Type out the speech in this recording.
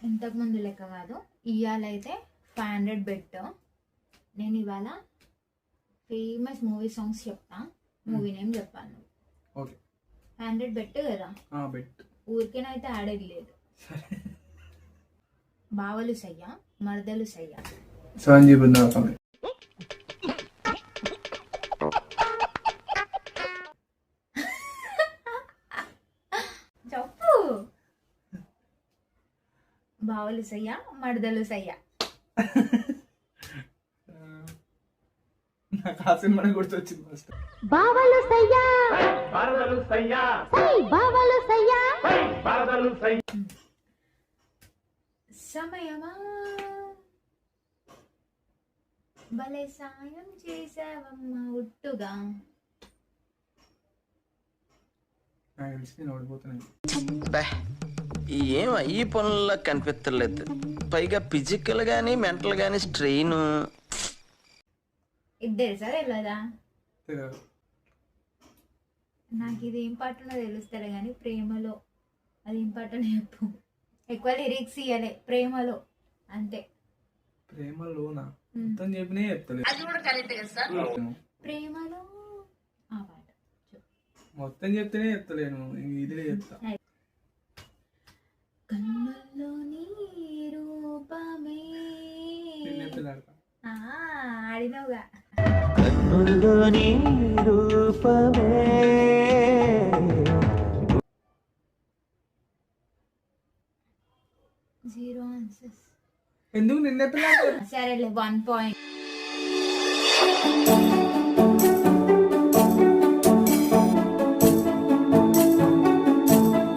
ఇంతకు ముందు లెక్క కాదు. ఇవాళైతే 500 బెట్. నేను ఇవాళ ఫేమస్ మూవీ సాంగ్స్ చెప్తా, మూవీ నేమ్ చెప్పాను. ఓకే 500 బెట్ కదా, బెట్ ఊరికేనైతే ఆడేది లేదు. బావలు సయ్యా, మరదలు సయ్యా. సంజీవ్ బృందావనం. చెప్పు. బావలు సయ్యా, మరదలు సయ్యా. నాకు ఆ సినిమా గుర్తొచ్చింది ఫస్ట్. బావలు సయ్యా, బావలు సయ్యా, బావలు సయ్యా, బావలు సయ్యా. సమయమా భలే సాయం చేసావమ్మా ఉట్టుగా. నాకు తెలిసి నేను ఓడిపోతున్నాను. ఏం ఈ పనుల్లో కనిపించలేదు. పైగా ఫిజికల్ గానీ మెంటల్ గానీ స్ట్రెయిన్. ఇది తెలుసా తెలియదా? తెలియదు. నాకు ఇది ఏం పాటలో తెలుస్తాడు కానీ ప్రేమలో అది ఏం పాటలో చెప్పు. ఎక్కువ లిరిక్స్ ఇయ్యలే, ప్రేమలో అంతే. ప్రేమలోనా మొత్తం చెప్పినే చెప్తలేదు. ప్రేమలో ఆ పాట మొత్తం చెప్తేనే చెప్తలేను, ఇదిలే చెప్తా. కన్నుల్లో నీ రూపమే. ఆడినవుగా. కన్నుల్లో నీ రూపమే. Zero answers. ఎందుకు నిన్న సరేలే 1 పాయింట్.